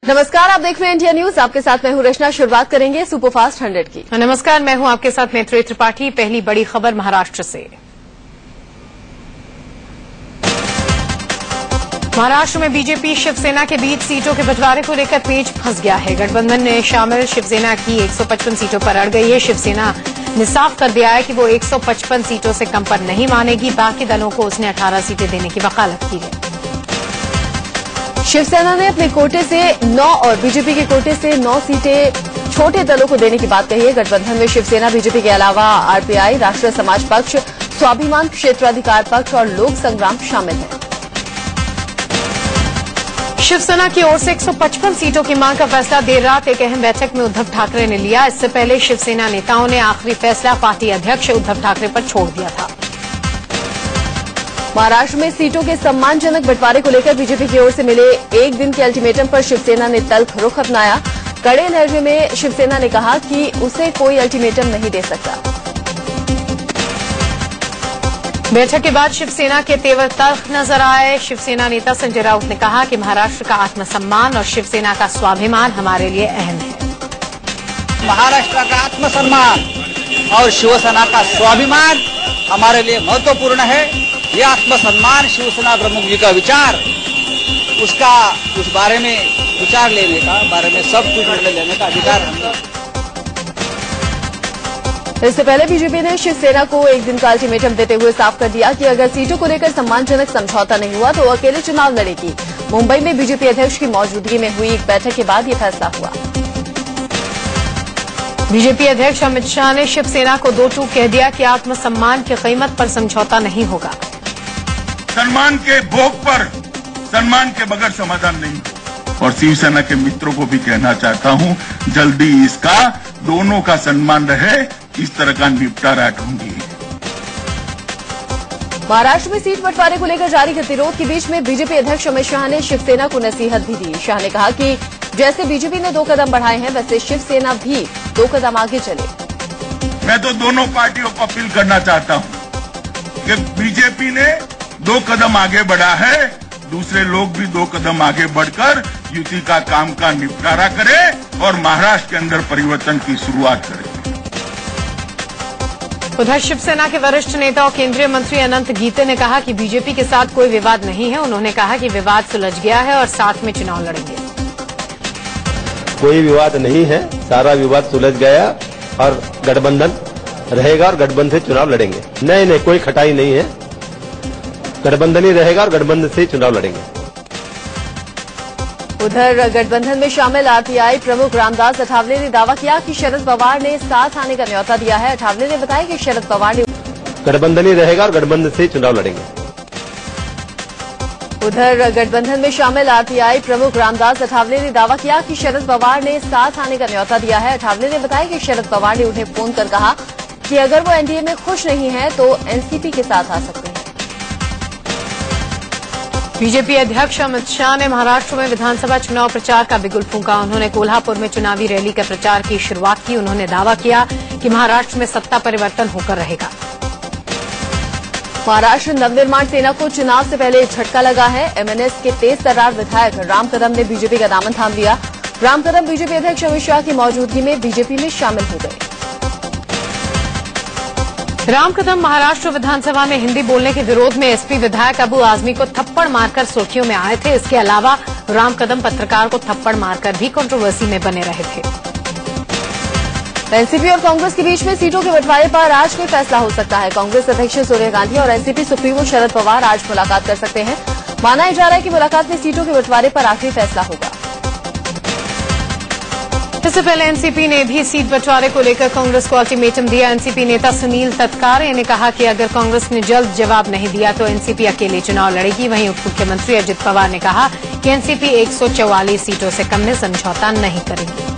नमस्कार, आप देख रहे हैं इंडिया न्यूज। आपके साथ मैं हूं रचना। शुरुआत करेंगे सुपरफास्ट 100 की। नमस्कार, मैं हूं आपके साथ मैत्री त्रिपाठी। पहली बड़ी खबर महाराष्ट्र से। महाराष्ट्र में बीजेपी शिवसेना के बीच सीटों के बंटवारे को लेकर पेच फंस गया है। गठबंधन में शामिल शिवसेना की 155 सीटों पर अड़ गई है। शिवसेना ने साफ कर दिया है कि वो 155 सीटों से कम पर नहीं मानेगी। बाकी दलों को उसने 18 सीटें देने की वकालत की है। शिवसेना ने अपने कोटे से 9 और बीजेपी के कोटे से 9 सीटें छोटे दलों को देने की बात कही है। गठबंधन में शिवसेना बीजेपी के अलावा आरपीआई, राष्ट्रीय समाज पक्ष, स्वाभिमान क्षेत्राधिकार पक्ष और लोक संग्राम शामिल है। शिवसेना की ओर से 155 सीटों की मांग का फैसला देर रात एक अहम बैठक में उद्धव ठाकरे ने लिया। इससे पहले शिवसेना नेताओं ने आखिरी फैसला पार्टी अध्यक्ष उद्धव ठाकरे पर छोड़ दिया था। महाराष्ट्र में सीटों के सम्मानजनक बंटवारे को लेकर बीजेपी की ओर से मिले एक दिन के अल्टीमेटम पर शिवसेना ने तल्ख रुख अपनाया। कड़े लहजे में शिवसेना ने कहा कि उसे कोई अल्टीमेटम नहीं दे सकता। बैठक के बाद शिवसेना के तेवर तल्ख नजर आए। शिवसेना नेता संजय राउत ने कहा कि महाराष्ट्र का आत्मसम्मान और शिवसेना का स्वाभिमान हमारे लिए अहम है। महाराष्ट्र का आत्मसम्मान और शिवसेना का स्वाभिमान हमारे लिए महत्वपूर्ण है। ये आत्मसम्मान शिवसेना प्रमुख जी का विचार, उस बारे में विचार लेने का, बारे में सब कुछ निर्णय लेने का अधिकार हमने। इससे पहले बीजेपी ने शिवसेना को एक दिन का अल्टीमेटम देते हुए साफ कर दिया कि अगर सीटों को लेकर सम्मानजनक समझौता नहीं हुआ तो अकेले चुनाव लड़ेगी। मुंबई में बीजेपी अध्यक्ष की मौजूदगी में हुई एक बैठक के बाद यह फैसला हुआ। बीजेपी अध्यक्ष अमित शाह ने शिवसेना को दो टूक कह दिया कि आत्मसम्मान की कीमत पर समझौता नहीं होगा। सम्मान के भोग पर सम्मान के बगैर समाधान नहीं। और शिवसेना के मित्रों को भी कहना चाहता हूं, जल्दी इसका दोनों का सम्मान रहे, इस तरह का निपटारा ढूंढिए। महाराष्ट्र में सीट बंटवारे को लेकर जारी गतिरोध के बीच में बीजेपी अध्यक्ष अमित शाह ने शिवसेना को नसीहत भी दी। शाह ने कहा कि जैसे बीजेपी ने 2 कदम बढ़ाए हैं, वैसे शिवसेना भी 2 कदम आगे चले। मैं तो दोनों पार्टियों को अपील करना चाहता हूं कि बीजेपी ने 2 कदम आगे बढ़ा है, दूसरे लोग भी 2 कदम आगे बढ़कर युति का काम का निपटारा करें और महाराष्ट्र के अंदर परिवर्तन की शुरुआत करें। उधर शिवसेना के वरिष्ठ नेता और केंद्रीय मंत्री अनंत गीते ने कहा कि बीजेपी के साथ कोई विवाद नहीं है। उन्होंने कहा कि विवाद सुलझ गया है और साथ में चुनाव लड़ेंगे। कोई विवाद नहीं है, सारा विवाद सुलझ गया और गठबंधन रहेगा और गठबंधन से चुनाव लड़ेंगे। नहीं, कोई खटाई नहीं है, गठबंधन ही रहेगा और गठबंधन से ही चुनाव लड़ेंगे। उधर गठबंधन में शामिल आरपीआई प्रमुख रामदास अठावले ने दावा किया कि शरद पवार ने साथ आने का न्योता दिया है। अठावले ने बताया कि शरद पवार ने गठबंधन ही रहेगा और गठबंधन से ही चुनाव लड़ेंगे। उधर गठबंधन में शामिल आरपीआई प्रमुख रामदास अठावले ने दावा किया कि शरद पवार ने साथ आने का न्योता दिया है। अठावले ने बताया कि शरद पवार ने उन्हें फोन कर कहा कि अगर वो एनडीए में खुश नहीं है तो एनसीपी के साथ आ सकते हैं। बीजेपी अध्यक्ष अमित शाह ने महाराष्ट्र में विधानसभा चुनाव प्रचार का बिगुल फूंका। उन्होंने कोल्हापुर में चुनावी रैली के प्रचार की शुरुआत की। उन्होंने दावा किया कि महाराष्ट्र में सत्ता परिवर्तन होकर रहेगा। महाराष्ट्र नवनिर्माण सेना को चुनाव से पहले झटका लगा है। एमएनएस के तेज तर्रार विधायक राम कदम ने बीजेपी का दामन थाम लिया। राम कदम बीजेपी अध्यक्ष अमित शाह की मौजूदगी में बीजेपी में शामिल हो गए। राम कदम महाराष्ट्र विधानसभा में हिंदी बोलने के विरोध में एसपी विधायक अबू आजमी को थप्पड़ मारकर सुर्खियों में आए थे। इसके अलावा राम कदम पत्रकार को थप्पड़ मारकर भी कंट्रोवर्सी में बने रहे थे। एनसीपी और कांग्रेस के बीच में सीटों के बंटवारे पर आज कोई फैसला हो सकता है। कांग्रेस अध्यक्ष सोनिया गांधी और एनसीपी सुप्रीमो शरद पवार आज मुलाकात कर सकते हैं। माना जा रहा है कि मुलाकात में सीटों के बंटवारे पर आखिरी फैसला होगा। इससे पहले एनसीपी ने भी सीट बंटवारे को लेकर कांग्रेस को अल्टीमेटम दिया। एनसीपी नेता सुनील तत्कारे ने कहा कि अगर कांग्रेस ने जल्द जवाब नहीं दिया तो एनसीपी अकेले चुनाव लड़ेगी। वहीं उप मुख्यमंत्री अजित पवार ने कहा कि एनसीपी 144 सीटों से कम में समझौता नहीं करेगी।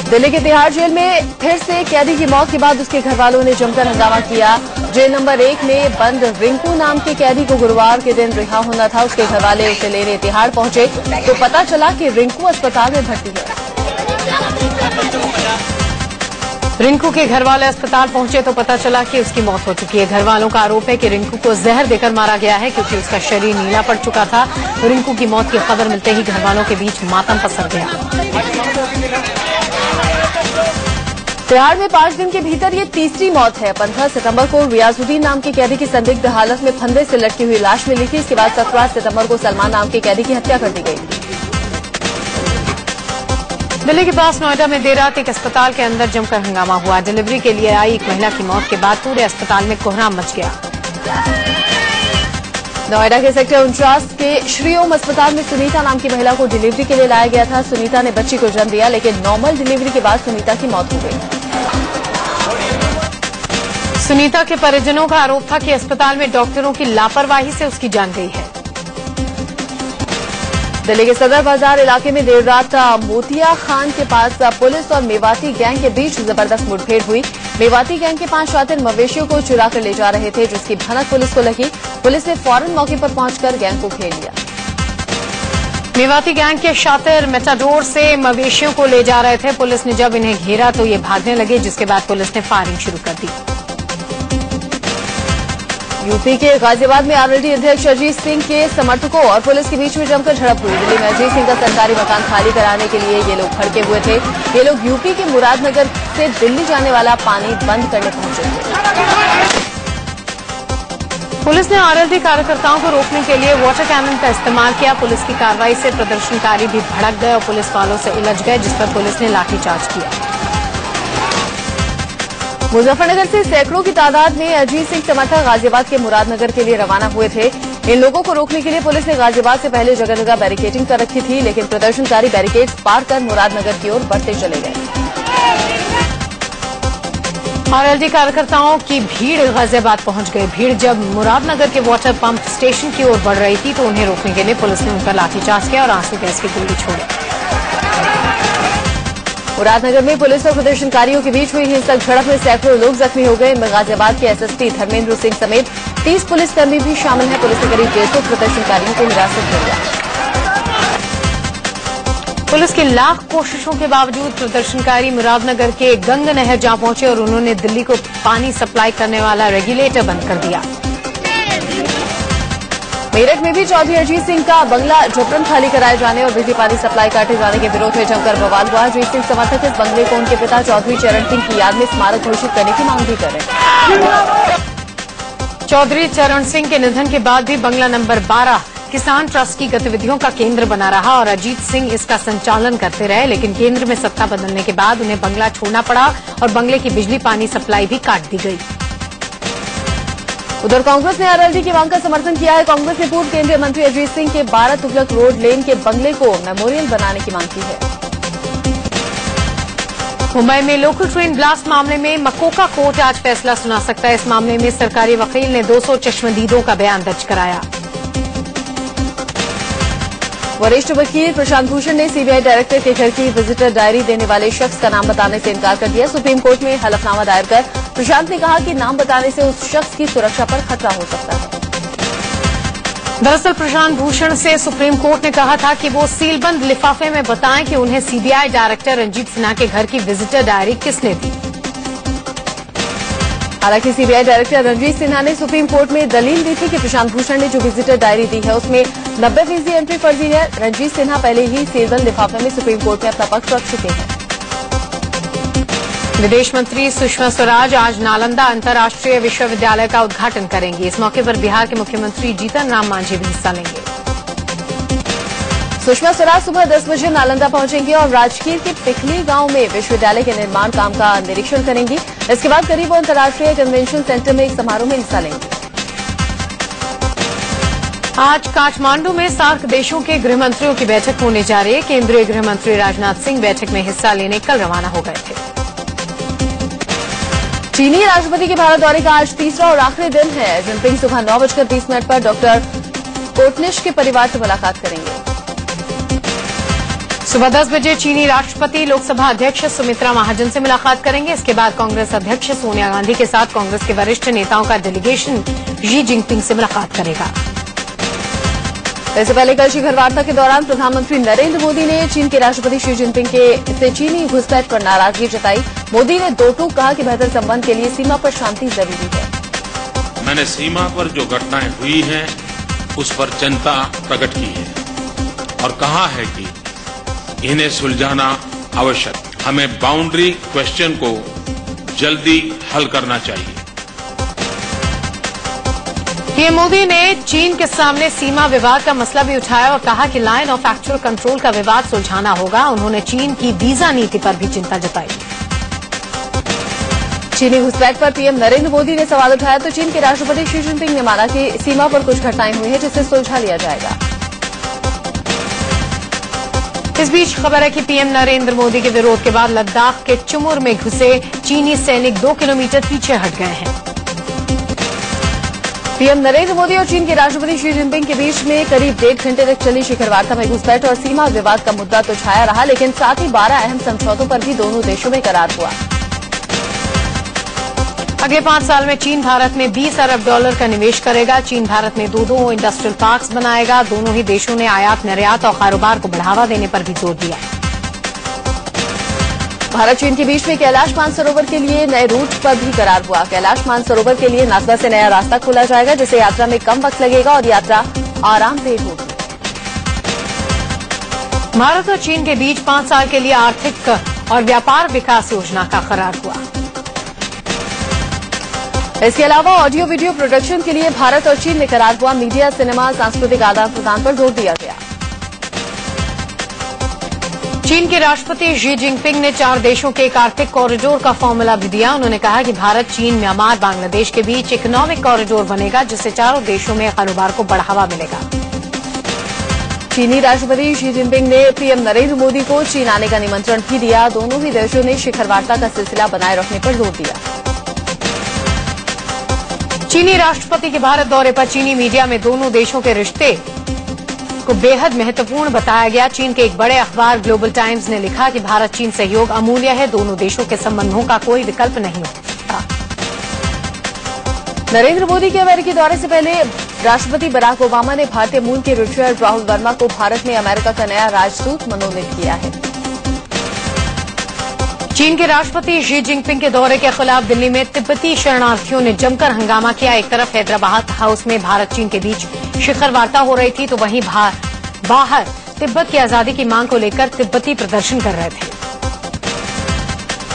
दिल्ली के तिहाड़ जेल में फिर से कैदी की मौत के बाद उसके घरवालों ने जमकर हंगामा किया। जेल नंबर 1 में बंद रिंकू नाम के कैदी को गुरुवार के दिन रिहा होना था। उसके घरवाले उसे लेने तिहाड़ पहुंचे तो पता चला कि रिंकू अस्पताल में भर्ती है। रिंकू के घर वाले अस्पताल पहुंचे तो पता चला कि उसकी मौत हो चुकी है। घर वालों का आरोप है कि रिंकू को जहर देकर मारा गया है क्योंकि उसका शरीर नीला पड़ चुका था। रिंकू की मौत की खबर मिलते ही घर वालों के बीच मातम पसर गया। तिहाड़ में 5 दिन के भीतर ये तीसरी मौत है। 15 सितंबर को रियाजुद्दीन नाम के कैदी की संदिग्ध हालत में फंदे से लटकी हुई लाश मिली थी। इसके बाद 17 सितंबर को सलमान नाम के कैदी की हत्या कर दी गई। दिल्ली के पास नोएडा में देर रात एक अस्पताल के अंदर जमकर हंगामा हुआ। डिलीवरी के लिए आई एक महिला की मौत के बाद पूरे अस्पताल में कोहराम मच गया। नोएडा के सेक्टर 49 के श्री ओम अस्पताल में सुनीता नाम की महिला को डिलीवरी के लिए लाया गया था। सुनीता ने बच्ची को जन्म दिया, लेकिन नॉर्मल डिलीवरी के बाद सुनीता की मौत हो गई। सुनीता के परिजनों का आरोप था कि अस्पताल में डॉक्टरों की लापरवाही से उसकी जान गई है। दिल्ली के सदर बाजार इलाके में देर रात मोतिया खान के पास पुलिस और मेवाती गैंग के बीच जबरदस्त मुठभेड़ हुई। मेवाती गैंग के 5 शातिर मवेशियों को चुरा कर ले जा रहे थे, जिसकी भनक पुलिस को लगी। पुलिस ने फौरन मौके पर पहुंचकर गैंग को घेर लिया। मेवाती गैंग के शातिर मेटाडोर से मवेशियों को ले जा रहे थे। पुलिस ने जब इन्हें घेरा तो ये भागने लगे, जिसके बाद पुलिस ने फायरिंग शुरू कर दी। यूपी के गाजियाबाद में आरएलडी अध्यक्ष अजीत सिंह के समर्थकों और पुलिस के बीच में जमकर झड़प हुई। दिल्ली में अजीत सिंह का सरकारी मकान खाली कराने के लिए ये लोग भड़के हुए थे। ये लोग यूपी के मुरादनगर से दिल्ली जाने वाला पानी बंद करने पहुंचे थे। पुलिस ने आरएलडी कार्यकर्ताओं को रोकने के लिए वाटर कैनन का इस्तेमाल किया। पुलिस की कार्रवाई से प्रदर्शनकारी भी भड़क गए और पुलिस वालों से उलझ गए, जिस पर पुलिस ने लाठीचार्ज किया। मुजफ्फरनगर से सैकड़ों की तादाद में अजीत सिंह समर्थक गाजियाबाद के मुरादनगर के लिए रवाना हुए थे। इन लोगों को रोकने के लिए पुलिस ने गाजियाबाद से पहले जगह जगह बैरिकेडिंग कर रखी थी, लेकिन प्रदर्शनकारी बैरिकेड्स पार कर मुरादनगर की ओर बढ़ते चले गए। आरएलडी कार्यकर्ताओं की भीड़ गाजियाबाद पहुंच गई। भीड़ जब मुरादनगर के वाटर पंप स्टेशन की ओर बढ़ रही थी तो उन्हें रोकने के लिए पुलिस ने उन पर लाठीचार्ज किया और आंसू गैस की गोली छोड़ी। मुरादनगर में पुलिस और प्रदर्शनकारियों के बीच हुई हिंसक झड़प में सैकड़ों लोग जख्मी हो गए। गाजियाबाद के एसएसपी धर्मेंद्र सिंह समेत 30 पुलिसकर्मी भी शामिल हैं। पुलिस ने करीब 150 प्रदर्शनकारियों को हिरासत में लिया। पुलिस की लाख कोशिशों के बावजूद प्रदर्शनकारी मुरादनगर के गंग नहर जा पहुंचे और उन्होंने दिल्ली को पानी सप्लाई करने वाला रेगुलेटर बंद कर दिया। मेरठ में भी चौधरी अजीत सिंह का बंगला जबरन खाली कराए जाने और बिजली पानी सप्लाई काटे जाने के विरोध में जमकर बवाल हुआ। अजीत सिंह समर्थक इस बंगले को उनके पिता चौधरी चरण सिंह की याद में स्मारक घोषित करने की मांग भी कर रहे हैं। चौधरी चरण सिंह के निधन के बाद भी बंगला नंबर 12 किसान ट्रस्ट की गतिविधियों का केंद्र बना रहा और अजीत सिंह इसका संचालन करते रहे, लेकिन केंद्र में सत्ता बदलने के बाद उन्हें बंगला छोड़ना पड़ा और बंगले की बिजली पानी सप्लाई भी काट दी गई। उधर कांग्रेस ने आरएलडी की मांग का समर्थन किया है। कांग्रेस ने पूर्व केंद्रीय मंत्री अजीत सिंह के 12 तुगलक रोड लेन के बंगले को मेमोरियल बनाने की मांग की है। मुंबई में लोकल ट्रेन ब्लास्ट मामले में मकोका कोर्ट आज फैसला सुना सकता है। इस मामले में सरकारी वकील ने 200 चश्मदीदों का बयान दर्ज कराया। वरिष्ठ वकील प्रशांत भूषण ने सीबीआई डायरेक्टर के घर की विजिटर डायरी देने वाले शख्स का नाम बताने से इनकार कर दिया। सुप्रीम कोर्ट में हलफनामा दायर कर प्रशांत ने कहा कि नाम बताने से उस शख्स की सुरक्षा पर खतरा हो सकता है। दरअसल प्रशांत भूषण से सुप्रीम कोर्ट ने कहा था कि वो सीलबंद लिफाफे में बताएं कि उन्हें सीबीआई डायरेक्टर रंजीत सिन्हा के घर की विजिटर डायरी किसने दी। हालांकि सीबीआई डायरेक्टर रंजीत सिन्हा ने सुप्रीम कोर्ट में दलील दी थी कि प्रशांत भूषण ने जो विजिटर डायरी दी है उसमें 90% एंट्री फर्जी है। रंजीत सिन्हा पहले ही सीलबंद लिफाफे में सुप्रीम कोर्ट में अपना पक्ष रख चुके हैं। विदेश मंत्री सुषमा स्वराज आज नालंदा अंतर्राष्ट्रीय विश्वविद्यालय का उद्घाटन करेंगी। इस मौके पर बिहार के मुख्यमंत्री जीतन राम मांझी भी हिस्सा लेंगे। सुषमा स्वराज सुबह 10 बजे नालंदा पहुंचेंगी और राजगीर के पिखली गांव में विश्वविद्यालय के निर्माण काम का निरीक्षण करेंगी। इसके बाद करीब वो अंतर्राष्ट्रीय कन्वेंशन सेंटर में एक समारोह में हिस्सा लेंगे। आज काठमांडू में सार्क देशों के गृह मंत्रियों की बैठक होने जा रही है। केंद्रीय गृह मंत्री राजनाथ सिंह बैठक में हिस्सा लेने कल रवाना हो गए थे। चीनी राष्ट्रपति के भारत दौरे का आज तीसरा और आखिरी दिन है। जिनपिंग सुबह 9:20 पर डॉक्टर कोटनिश के परिवार से मुलाकात करेंगे। सुबह 10 बजे चीनी राष्ट्रपति लोकसभा अध्यक्ष सुमित्रा महाजन से मुलाकात करेंगे। इसके बाद कांग्रेस अध्यक्ष सोनिया गांधी के साथ कांग्रेस के वरिष्ठ नेताओं का डेलीगेशन शी जिनपिंग से मुलाकात करेगा। इससे पहले कल शिखर वार्ता के दौरान प्रधानमंत्री नरेंद्र मोदी ने चीन के राष्ट्रपति शी जिनपिंग से चीनी घुसपैठ पर नाराजगी जताई। मोदी ने दो टूक कहा कि बेहतर संबंध के लिए सीमा पर शांति जरूरी है। मैंने सीमा पर जो घटनाएं हुई हैं उस पर चिंता प्रकट की है और कहा है कि इन्हें सुलझाना आवश्यक। हमें बाउंड्री क्वेश्चन को जल्दी हल करना चाहिए। पीएम मोदी ने चीन के सामने सीमा विवाद का मसला भी उठाया और कहा कि लाइन ऑफ एक्चुअल कंट्रोल का विवाद सुलझाना होगा। उन्होंने चीन की वीजा नीति पर भी चिंता जताई। चीनी घुसपैठ पर पीएम नरेंद्र मोदी ने सवाल उठाया तो चीन के राष्ट्रपति शी जिनपिंग ने माना कि सीमा पर कुछ घटनाएं हुई हैं जिसे सुलझा लिया जाएगा। इस बीच खबर है कि पीएम नरेंद्र मोदी के विरोध के बाद लद्दाख के चुमुर में घुसे चीनी सैनिक 2 किलोमीटर पीछे हट गए हैं। पीएम नरेंद्र मोदी और चीन के राष्ट्रपति शी जिनपिंग के बीच में करीब 1.5 घंटे तक चली शिखर वार्ता में घुसपैठ और सीमा विवाद का मुद्दा तो छाया रहा, लेकिन साथ ही 12 अहम समझौतों पर भी दोनों देशों में करार हुआ। अगले 5 साल में चीन भारत में $20 अरब का निवेश करेगा। चीन भारत में 2 इंडस्ट्रियल पार्क्स बनाएगा। दोनों ही देशों ने आयात निर्यात और कारोबार को बढ़ावा देने पर भी जोर दिया। भारत चीन के बीच में कैलाश मानसरोवर के लिए नए रूट पर भी करार हुआ। कैलाश मानसरोवर के लिए नाथद्वारा से नया रास्ता खोला जाएगा, जिससे यात्रा में कम वक्त लगेगा और यात्रा आरामदेह होगी। भारत और चीन के बीच 5 साल के लिए आर्थिक और व्यापार विकास योजना का करार हुआ। इसके अलावा ऑडियो वीडियो प्रोडक्शन के लिए भारत और चीन में करार हुआ। मीडिया, सिनेमा, सांस्कृतिक आदान प्रदान पर जोर दिया गया। चीन के राष्ट्रपति शी जिनपिंग ने 4 देशों के एक आर्थिक कॉरिडोर का फॉर्मूला भी दिया। उन्होंने कहा कि भारत, चीन, म्यांमार, बांग्लादेश के बीच इकोनॉमिक कॉरिडोर बनेगा, जिससे चारों देशों में कारोबार को बढ़ावा मिलेगा। चीनी राष्ट्रपति शी जिनपिंग ने पीएम नरेंद्र मोदी को चीन आने का निमंत्रण भी दिया। दोनों ही देशों ने शिखर वार्ता का सिलसिला बनाए रखने पर जोर दिया। चीनी राष्ट्रपति के भारत दौरे पर चीनी मीडिया में दोनों देशों के रिश्ते को बेहद महत्वपूर्ण बताया गया। चीन के एक बड़े अखबार ग्लोबल टाइम्स ने लिखा कि भारत चीन सहयोग अमूल्य है। दोनों देशों के संबंधों का कोई विकल्प नहीं हो सकता। नरेंद्र मोदी के अमेरिकी दौरे से पहले राष्ट्रपति बराक ओबामा ने भारतीय मूल के रिचर्ड राहुल वर्मा को भारत में अमेरिका का नया राजदूत मनोनीत किया है। चीन के राष्ट्रपति शी जिनपिंग के दौरे के खिलाफ दिल्ली में तिब्बती शरणार्थियों ने जमकर हंगामा किया। एक तरफ हैदराबाद हाउस में भारत चीन के बीच शिखर वार्ता हो रही थी, तो वहीं बाहर तिब्बत की आजादी की मांग को लेकर तिब्बती प्रदर्शन कर रहे थे।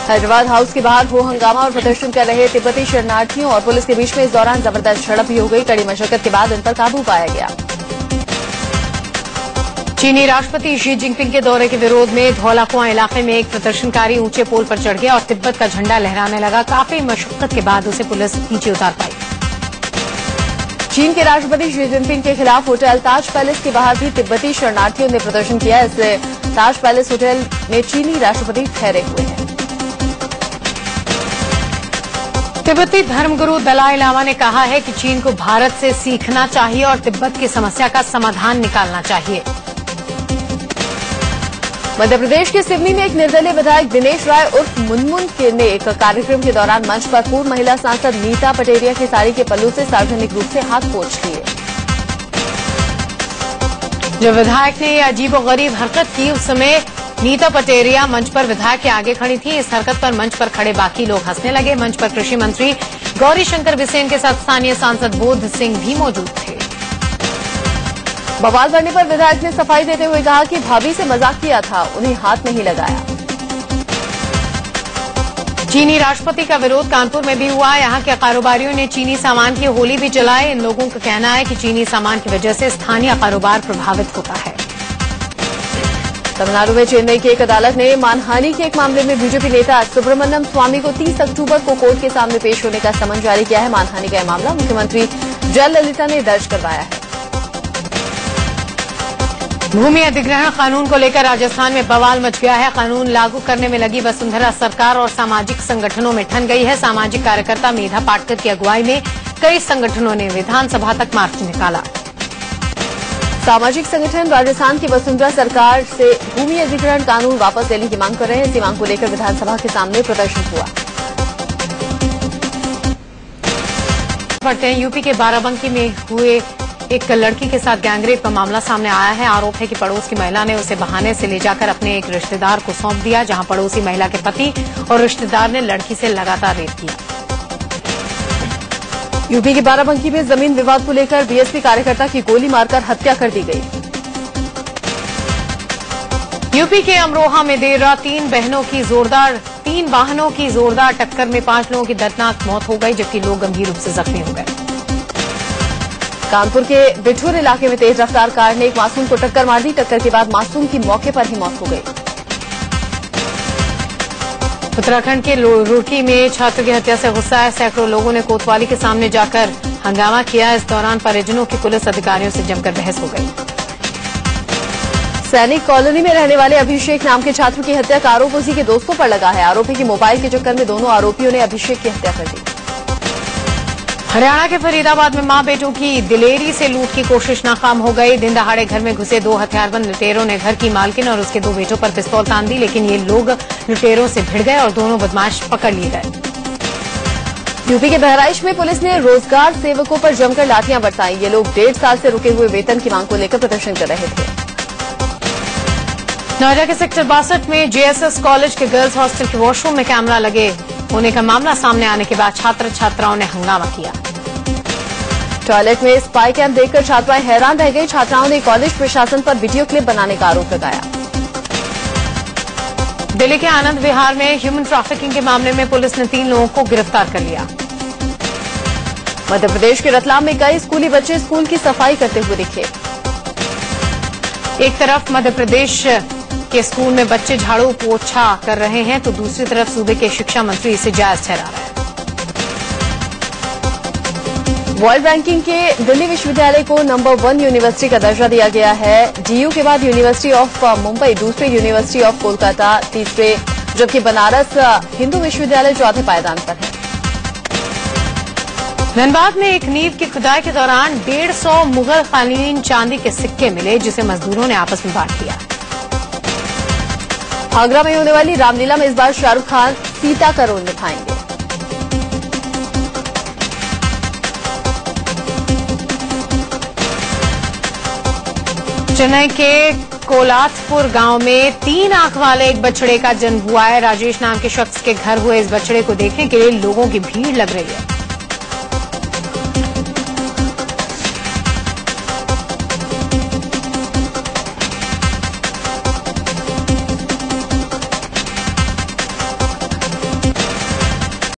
हैदराबाद हाउस के बाहर हो हंगामा और प्रदर्शन कर रहे तिब्बती शरणार्थियों और पुलिस के बीच में इस दौरान जबरदस्त झड़प भी हो गई। कड़ी मशक्कत के बाद इन पर काबू पाया गया। चीनी राष्ट्रपति शी जिनपिंग के दौरे के विरोध में धौलाकुआं इलाके में एक प्रदर्शनकारी ऊंचे पोल पर चढ़ गया और तिब्बत का झंडा लहराने लगा। काफी मशक्कत के बाद उसे पुलिस नीचे उतार पाई। चीन के राष्ट्रपति शी जिनपिंग के खिलाफ होटल ताज पैलेस के बाहर भी तिब्बती शरणार्थियों ने प्रदर्शन किया। इससे ताज पैलेस होटल में चीनी राष्ट्रपति ठहरे हुए हैं। तिब्बती धर्मगुरु दलाई लामा ने कहा है कि चीन को भारत से सीखना चाहिए और तिब्बत की समस्या का समाधान निकालना चाहिए। मध्य प्रदेश के सिवनी में एक निर्दलीय विधायक दिनेश राय उर्फ मुनमुन ने एक कार्यक्रम के दौरान मंच पर पूर्व महिला सांसद नीता पटेरिया की साड़ी के पल्लू से सार्वजनिक रूप से हाथ पोंछ लिए। जब विधायक ने ये अजीबोगरीब हरकत की, उस समय नीता पटेरिया मंच पर विधायक के आगे खड़ी थी। इस हरकत पर मंच पर खड़े बाकी लोग हंसने लगे। मंच पर कृषि मंत्री गौरीशंकर बिसेन के साथ स्थानीय सांसद बोध सिंह भी मौजूद थे। बवाल बढ़ने पर विधायक ने सफाई देते हुए कहा कि भाभी से मजाक किया था, उन्हें हाथ नहीं लगाया। चीनी राष्ट्रपति का विरोध कानपुर में भी हुआ। यहाँ के कारोबारियों ने चीनी सामान की होली भी जलाई। इन लोगों का कहना है कि चीनी सामान की वजह से स्थानीय कारोबार प्रभावित होता है। तमिलनाडु में चेन्नई की एक अदालत ने मानहानि के एक मामले में बीजेपी नेता सुब्रमण्यम स्वामी को 30 अक्टूबर को कोर्ट के सामने पेश होने का समन जारी किया है। मानहानि का यह मामला मुख्यमंत्री जयललिता ने दर्ज करवाया है। भूमि अधिग्रहण कानून को लेकर राजस्थान में बवाल मच गया है। कानून लागू करने में लगी वसुंधरा सरकार और सामाजिक संगठनों में ठन गई है। सामाजिक कार्यकर्ता मेधा पाटकर की अगुवाई में कई संगठनों ने विधानसभा तक मार्च निकाला। सामाजिक संगठन राजस्थान की वसुंधरा सरकार से भूमि अधिग्रहण कानून वापस लेने की मांग कर रहे हैं। इसी मांग को लेकर विधानसभा के सामने प्रदर्शन हुआ। बढ़ते हैं यूपी के बाराबंकी में हुए एक लड़की के साथ गैंगरेप का मामला सामने आया है। आरोप है कि पड़ोस की महिला ने उसे बहाने से ले जाकर अपने एक रिश्तेदार को सौंप दिया, जहां पड़ोसी महिला के पति और रिश्तेदार ने लड़की से लगातार रेप किया। यूपी के बाराबंकी में जमीन विवाद को लेकर बीएसपी कार्यकर्ता की गोली मारकर हत्या कर दी गई। यूपी के अमरोहा में देर रात तीन वाहनों की जोरदार टक्कर में 5 लोगों की दर्दनाक मौत हो गई, जबकि लोग गंभीर रूप से जख्मी हो गए। कानपुर के बिठूर इलाके में तेज रफ्तार कार ने एक मासूम को टक्कर मार दी। टक्कर के बाद मासूम की मौके पर ही मौत हो गई। उत्तराखंड के रुड़की में छात्र की हत्या से गुस्सा है। सैकड़ों लोगों ने कोतवाली के सामने जाकर हंगामा किया। इस दौरान परिजनों की पुलिस अधिकारियों से जमकर बहस हो गई। सैनिक कॉलोनी में रहने वाले अभिषेक नाम के छात्र की हत्या का आरोप उसी के दोस्तों पर लगा है। आरोपी की मोबाइल के चक्कर में दोनों आरोपियों ने अभिषेक की हत्या कर दी। हरियाणा के फरीदाबाद में मां बेटों की दिलेरी से लूट की कोशिश नाकाम हो गई। दिन दहाड़े घर में घुसे 2 हथियारबंद लुटेरों ने घर की मालकिन और उसके 2 बेटों पर पिस्तौल तान दी, लेकिन ये लोग लुटेरों से भिड़ गए और दोनों बदमाश पकड़ लिए गए। यूपी के बहराइच में पुलिस ने रोजगार सेवकों पर जमकर लाठियां बरसाई। ये लोग 1.5 साल से रुके हुए वेतन की मांग को लेकर प्रदर्शन कर रहे थे। नोएडा के सेक्टर 62 में जेएसएस कॉलेज के गर्ल्स हॉस्टल के वॉशरूम में कैमरा लगे होने का मामला सामने आने के बाद छात्र छात्राओं ने हंगामा किया। टॉयलेट में स्पाई कैम देखकर छात्राएं हैरान रह गई। छात्राओं ने कॉलेज प्रशासन पर वीडियो क्लिप बनाने का आरोप लगाया। दिल्ली के आनंद विहार में ह्यूमन ट्रैफिकिंग के मामले में पुलिस ने 3 लोगों को गिरफ्तार कर लिया। मध्य प्रदेश के रतलाम में कई स्कूली बच्चे स्कूल की सफाई करते हुए दिखे। एक तरफ मध्य प्रदेश के स्कूल में बच्चे झाड़ू पोछा कर रहे हैं, तो दूसरी तरफ सूबे के शिक्षा मंत्री इसे जायज ठहरा रहे हैं। वर्ल्ड रैंकिंग के दिल्ली विश्वविद्यालय को नंबर 1 यूनिवर्सिटी का दर्जा दिया गया है। डीयू के बाद यूनिवर्सिटी ऑफ मुंबई दूसरे, यूनिवर्सिटी ऑफ कोलकाता तीसरे, जबकि बनारस हिंदू विश्वविद्यालय चौथे पायदान पर है। धनबाद में एक नींव की खुदाई के दौरान 150 मुगल कालीन चांदी के सिक्के मिले, जिसे मजदूरों ने आपस में बांट लिया। आगरा में होने वाली रामलीला में इस बार शाहरुख खान सीता का रोल निभाएंगे। चेन्नई के कोलाथपुर गांव में 3 आंख वाले एक बछड़े का जन्म हुआ है। राजेश नाम के शख्स के घर हुए इस बछड़े को देखने के लिए लोगों की भीड़ लग रही है।